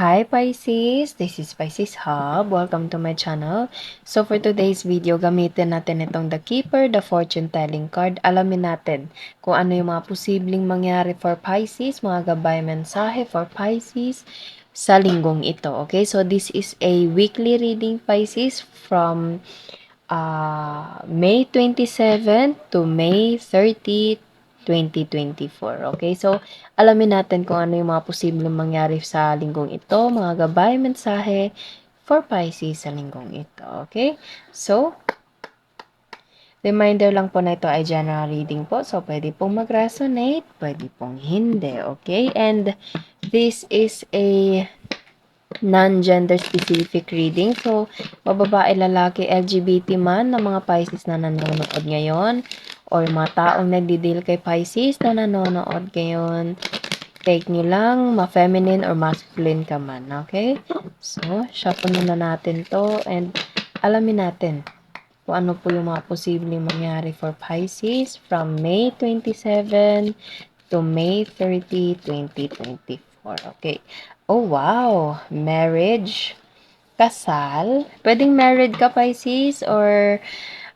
Hi Pisces, this is Pisces Hub. Welcome to my channel. So for today's video, gamitin natin itong The Keeper, the Fortune Telling card. Alamin natin kung ano yung mga posibleng mangyari for Pisces, mga gabay mensahe for Pisces sa linggong ito. Okay, so this is a weekly reading Pisces from May 27 to May 30, 2024. Okay, so alamin natin kung ano yung mga posibleng mangyari sa linggong ito, mga gabay, mensahe for Pisces sa linggong ito. Okay, so reminder lang po na ito ay general reading po. So, pwede pong mag-resonate, pwede pong hindi. Okay, and this is a non-gender specific reading. So, bababae, lalaki, LGBT man na mga Pisces na nanonood ngayon or mga taong nagdi-deal kay Pisces na nanonood ngayon, take nyo lang, ma-feminine or masculine ka man. Okay? So, shuffle muna natin to and alamin natin kung ano po yung mga posibleng mangyari for Pisces from May 27 to May 30, 2024. Okay. Oh, wow. Marriage. Kasal. Pwedeng married ka, Pisces, or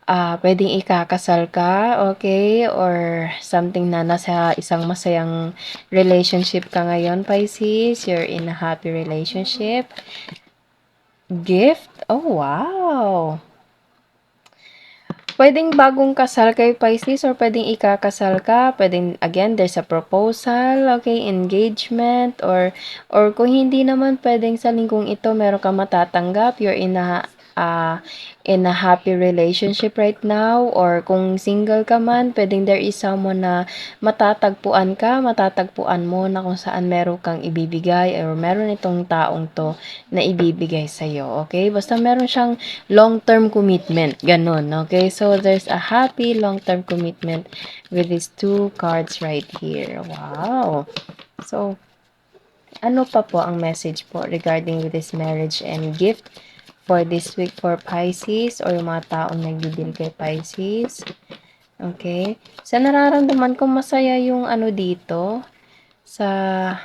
pwedeng ikakasal ka, okay? Or something na nasa isang masayang relationship ka ngayon, Pisces. You're in a happy relationship. Gift. Oh, wow. Pwedeng bagong kasal kay Pisces or pwedeng ikakasal ka. Pwedeng, again, there's a proposal, okay, engagement, or kung hindi naman pwedeng sa linggong ito, meron ka matatanggap, you're in a happy relationship right now, or kung single ka man, pwedeng there is someone na matatagpuan mo na kung saan meron kang ibibigay or meron itong taong to na ibibigay sa'yo, okay? Basta meron siyang long-term commitment, ganun, okay? So, there's a happy long-term commitment with these two cards right here. Wow! So, ano pa po ang message po regarding with this marriage and gift for this week for Pisces or yung mga taong nagdi-deal kay Pisces? Okay? Sa nararamdaman ko, masaya yung ano dito sa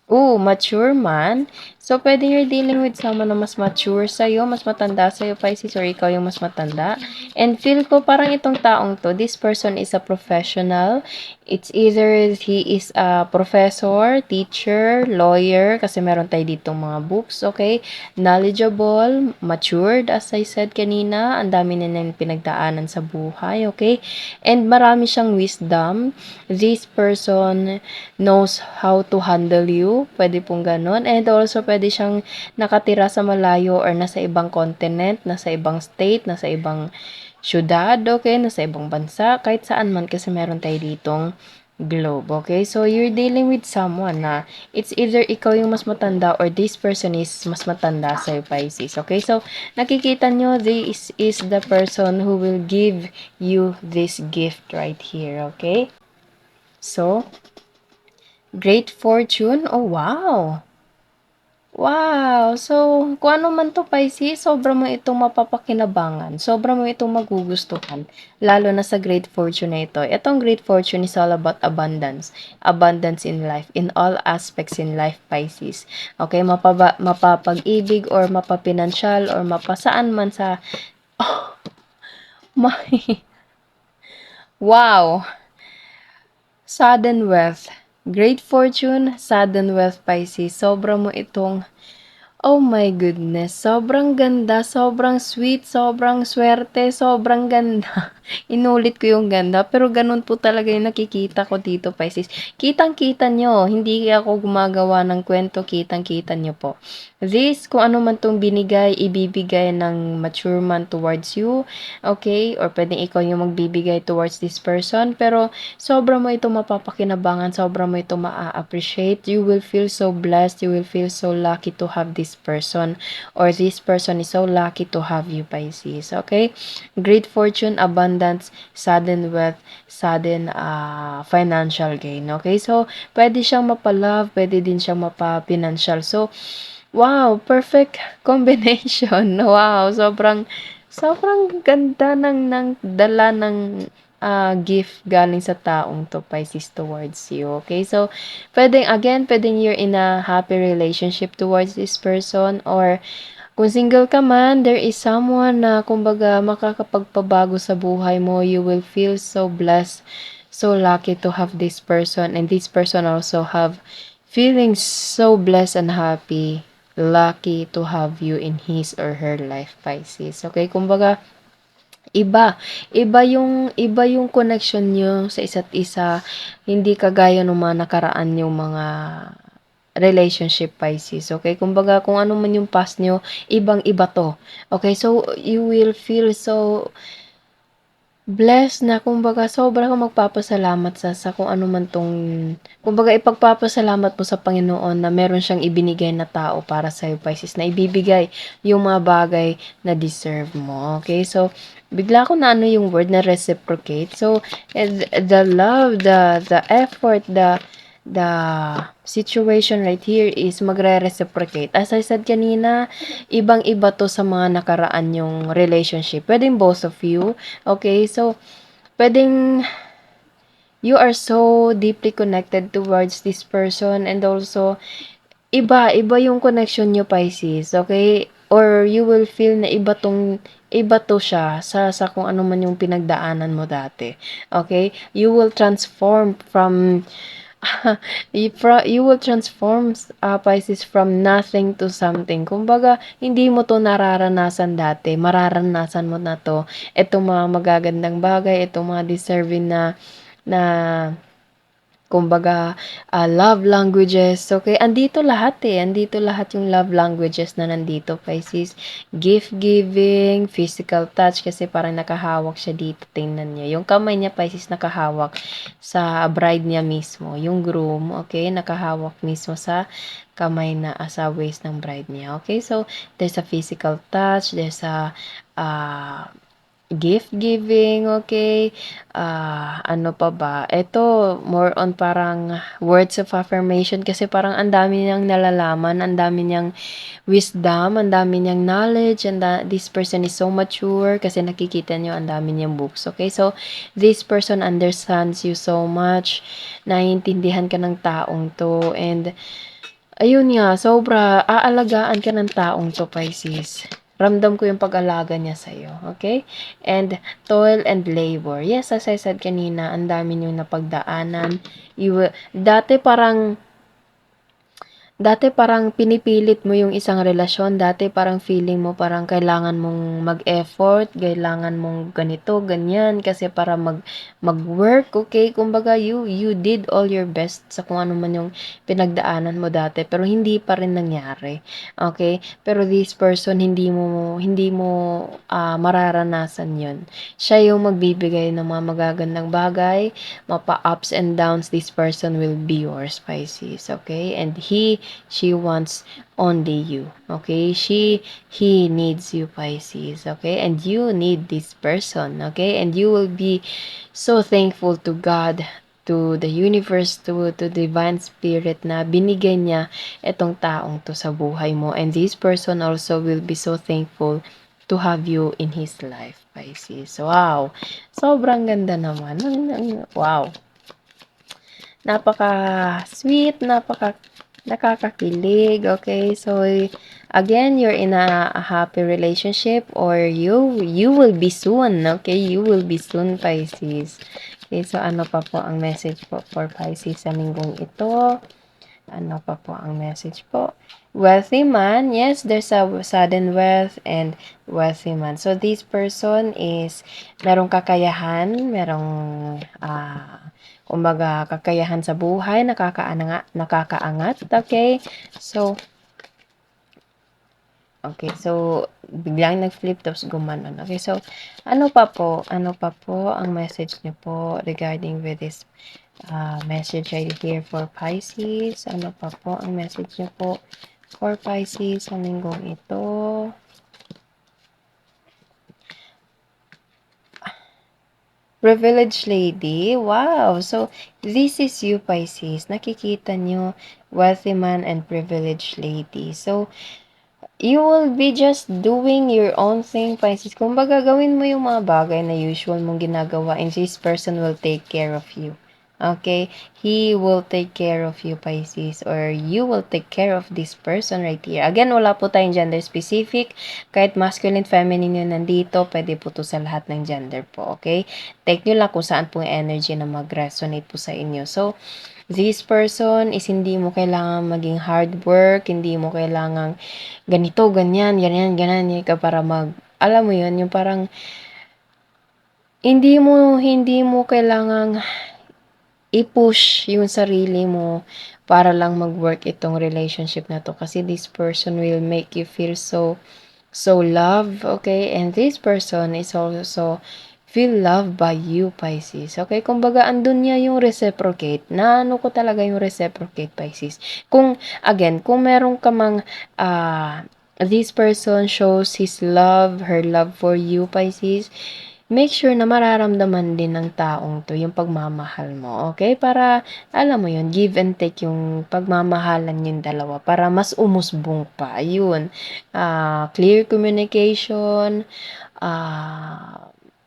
mature man. So, pwede you're dealing with someone na mas mature sa'yo, mas matanda sa'yo, Pisces, or ikaw yung mas matanda. And feel ko parang itong taong to, this person is a professional. It's either he is a professor, teacher, lawyer, kasi meron tayo ditong mga books, okay? Knowledgeable, matured, as I said kanina, ang dami na nang pinagdaanan sa buhay, okay? And marami siyang wisdom. This person knows how to handle you. Pwede pong ganun. And also, pwede siyang nakatira sa malayo or nasa ibang continent, nasa ibang state, nasa ibang syudad, okay? Nasa ibang bansa, kahit saan man kasi meron tayo ditong globe, okay? So, you're dealing with someone na it's either ikaw yung mas matanda or this person is mas matanda sa'yo, Pisces, okay? So, nakikita nyo, this is the person who will give you this gift right here, okay? So, great fortune? Oh, wow! Wow! So, kung ano man to Pisces, sobra mo itong mapapakinabangan. Sobra mo itong magugustuhan. Lalo na sa great fortune na ito. Itong great fortune is all about abundance. Abundance in life. In all aspects in life, Pisces. Okay? Mapapag-ibig or mapapinansyal or mapasaan man sa... Oh, my... Wow! Sudden wealth. Great fortune, sudden wealth, Pisces. Sobra mo itong, oh my goodness, sobrang ganda, sobrang sweet, sobrang swerte, sobrang ganda. Inulit ko yung ganda, pero ganun po talaga yung nakikita ko dito, Pisces. Kitang-kita nyo, hindi ako gumagawa ng kwento, kitang-kita nyo po. This, kung ano man tong binigay, ibibigay ng mature man towards you, okay? Or pwedeng ikaw yung magbibigay towards this person, pero sobra mo ito mapapakinabangan, sobra mo ito ma-appreciate. You will feel so blessed, you will feel so lucky to have this person, or this person is so lucky to have you, Pisces, okay? Great fortune, abundance, sudden wealth, sudden financial gain, okay? So, pwede siyang mapa-love, pwede din siyang mapa-financial. So, wow, perfect combination. Wow, sobrang ganda ng dala ng gift galing sa taong 'to, Pisces, towards you, okay? So, puwedeng you're in a happy relationship towards this person, or kung single ka man, there is someone na kumbaga makakapagpabago sa buhay mo. You will feel so blessed, so lucky to have this person, and this person also have feeling so blessed and happy, lucky to have you in his or her life, Pisces. Okay, kumbaga iba, iba yung connection niyo sa isa't isa, hindi kagaya nung mga nakaraan yung mga relationship, Pisces, okay? Kumbaga kung ano man yung past niyo, ibang-iba 'to, okay? So, you will feel so blessed na kumbaga sobra kang magpapasalamat sa kung ano man 'tong kumbaga ipagpapasalamat mo sa Panginoon na meron siyang ibinigay na tao para sa'yo, Pisces, na ibibigay yung mga bagay na deserve mo, okay? So, bigla ko na ano yung word na reciprocate. So, the love, the effort, the situation right here is magre-reciprocate. As I said kanina, ibang-iba 'to sa mga nakaraan yung relationship. Puwedeng both of you, okay? So, puwedeng you are so deeply connected towards this person, and also iba yung connection niyo, Pisces, okay? Or you will feel na iba 'to siya sa kung ano man yung pinagdaanan mo dati, okay? You will transform from you will transform, Pisces, from nothing to something. Kumbaga, hindi mo 'to nararanasan dati, mararanasan mo na 'to. Itong mga magagandang bagay, itong mga deserving na kumbaga, love languages, okay? Andito lahat yung love languages na nandito, Pisces. Gift giving, physical touch, kasi parang nakahawak siya dito, tingnan niyo. Yung kamay niya, Pisces, nakahawak sa bride niya mismo. Yung groom, okay, nakahawak mismo sa kamay na sa waist ng bride niya, okay? So, there's a physical touch, there's a uh, gift giving, okay? Ano pa ba? Ito, more on parang words of affirmation, kasi parang ang dami niyang nalalaman, ang dami niyang wisdom, ang dami niyang knowledge, and this person is so mature kasi nakikita niyo ang dami niyang books, okay? So, this person understands you so much, naiintindihan ka ng taong 'to, and ayun nga, sobra aalagaan ka ng taong 'to, Pisces. Ramdam ko yung pag-alaga niya sa'yo, okay? And toil and labor. Yes, as I said kanina, ang dami niyong napagdaanan. Dati parang pinipilit mo yung isang relasyon, dati parang feeling mo parang kailangan mong mag-effort, kailangan mong ganito, ganyan, kasi para mag-work, okay? Kumbaga, you did all your best sa kung ano man yung pinagdaanan mo dati, pero hindi pa rin nangyari, okay? Pero this person, hindi mo mararanasan yun. Siya yung magbibigay ng mga magagandang bagay, mapa-ups and downs, this person will be yours, Pisces, okay? And she wants only you, okay? He needs you, Pisces, okay? And you need this person, okay? And you will be so thankful to God, to the universe, to divine spirit na binigay niya itong taong to sa buhay mo. And this person also will be so thankful to have you in his life, Pisces. Wow! Sobrang ganda naman. Wow! Napaka-sweet, nakakakilig, okay? So, again, you're in a happy relationship, or you will be soon, okay? You will be soon, Pisces. Okay, so ano pa po ang message po for Pisces sa linggong ito? Ano pa po ang message po? Wealthy man, yes, there's a sudden wealth and wealthy man. So, this person is merong kakayahan, merong kumbaga kakayahan sa buhay, nakakaangat, okay? So, biglang nag-flip tapos gumanon. Okay, so, ano pa po ang message niyo po regarding with this message right here for Pisces? Ano pa po ang message niyo po for Pisces sa linggong ito? Privileged lady, wow! So, this is you, Pisces. Nakikita niyo, wealthy man and privileged lady. So, You will be just doing your own thing, Pisces. Kumbaga, gawin mo yung mga bagay na usual mong ginagawa and this person will take care of you. Okay? He will take care of you, Pisces, or you will take care of this person right here. Again, wala po tayong gender specific. Kahit masculine, feminine yun nandito, pwede po to sa lahat ng gender po. Okay? Take nyo lang kung saan po yung energy na mag-resonate po sa inyo. So, this person is hindi mo kailangan maging hard work, hindi mo kailangan ganito, ganyan, ganyan, ganyan, ka para alam mo yun, yung parang, hindi mo kailangang i-push yung sarili mo para lang mag-work itong relationship na to. Kasi this person will make you feel so love, okay? And this person is also feel loved by you, Pisces. Okay? Kumbaga, andun niya yung reciprocate. Naano ko talaga yung reciprocate, Pisces. Kung meron ka mang, this person shows his love, her love for you, Pisces, make sure na mararamdaman din ng taong to yung pagmamahal mo, okay? Para, alam mo yun, give and take yung pagmamahalan yung dalawa para mas umusbong pa. Ayun. Clear communication,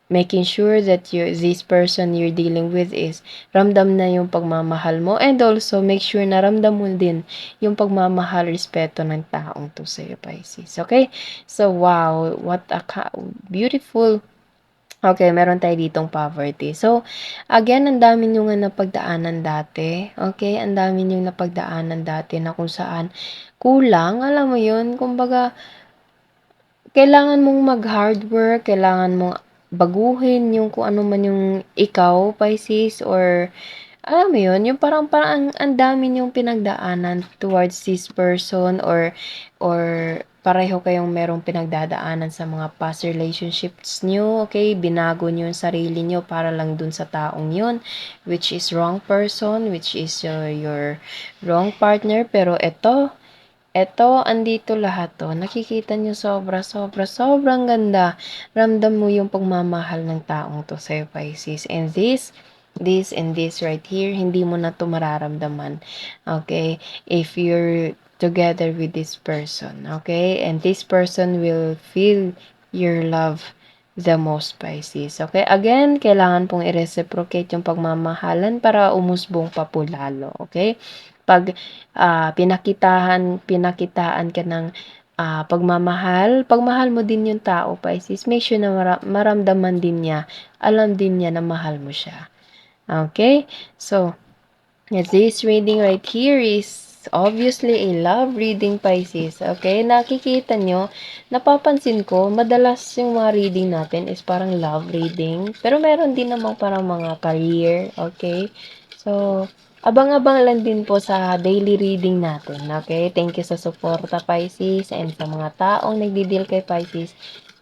making sure that this person you're dealing with is ramdam na yung pagmamahal mo and also make sure na ramdam mo din yung pagmamahal, respeto ng taong to sa'yo, Pisces. Okay? So, wow, what a beautiful. Okay, meron tayo ditong poverty. So, again, ang dami nyo nga napagdaanan dati. Okay, ang dami nyo napagdaanan dati na kung saan kulang, alam mo yun, kumbaga, kailangan mong mag-hard work, kailangan mong baguhin yung kung ano man yung ikaw, Pisces, or alam mo yun, yung parang ang dami niyong pinagdaanan towards this person or pareho kayong merong pinagdadaanan sa mga past relationships niyo, okay? Binago niyo yung sarili niyo para lang dun sa taong yun, which is wrong person, which is your wrong partner, pero andito lahat 'to. Nakikita niyo sobrang ganda. Ramdam mo yung pagmamahal ng taong 'to sa'yo, Pisces. And this right here, hindi mo na 'to mararamdaman. Okay? If you're together with this person, okay? And this person will feel your love the most, Pisces. Okay? Again, kailangan pong i-reciprocate yung pagmamahalan para umusbong pa po lalo. Okay? 'Pag pinakitaan ka ng pagmamahal mo din yung tao, Pisces, make sure na maramdaman din niya, alam din niya na mahal mo siya. Okay? So, this reading right here is obviously a love reading, Pisces. Okay? Nakikita nyo, napapansin ko, madalas yung mga reading natin is parang love reading. Pero meron din namang parang mga career. Okay? So, abang-abang lang din po sa daily reading natin. Okay? Thank you sa suporta, Pisces, and sa mga taong nagdi-deal kay Pisces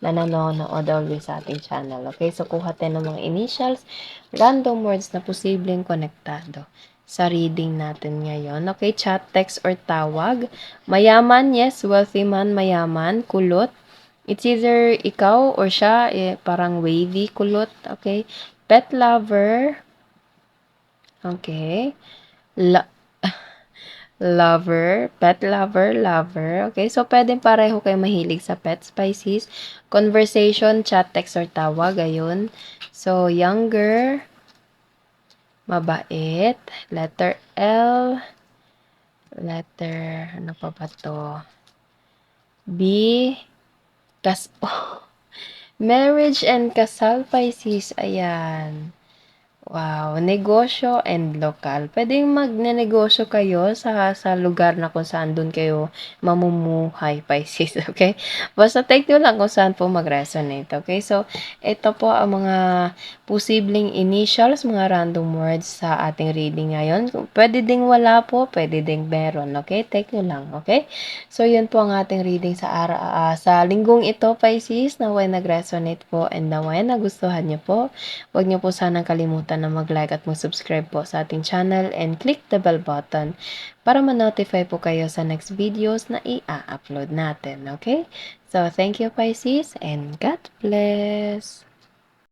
na nanonood always sa ating channel. Okay? So, kuha tayo ng mga initials, random words na posibleng konektado sa reading natin ngayon. Okay? Chat, text, or tawag. Mayaman, yes. Wealthy man, mayaman. Kulot. It's either ikaw or siya, parang wavy, kulot. Okay? Pet lover. Okay. Lover, pet lover, lover. Okay, so pwedeng pareho kayo mahilig sa pet, Pisces. Conversation, chat, text, or tawag, ayun. So, younger, mabait, letter L, ano pa ba to? B, marriage and kasal, Pisces, ayan. Wow, negosyo and lokal. Pwedeng magnenegosyo kayo sa lugar na kung saan dun kayo mamumuhay, Pisces, okay? Basta take nyo lang kung saan po mag-resonate, okay? So, ito po ang mga posibleng initials, mga random words sa ating reading ngayon. Pwede ding wala po, pwede ding meron, okay? Take nyo lang, okay? So, yun po ang ating reading sa linggong ito, Pisces, naway nag-resonate po and naway nagustuhan nyo po. Huwag niyo po sanang kalimutan na mag-like at mag-subscribe po sa ating channel and click the bell button para ma-notify po kayo sa next videos na i-upload natin, okay? So, thank you, Pisces, and God bless!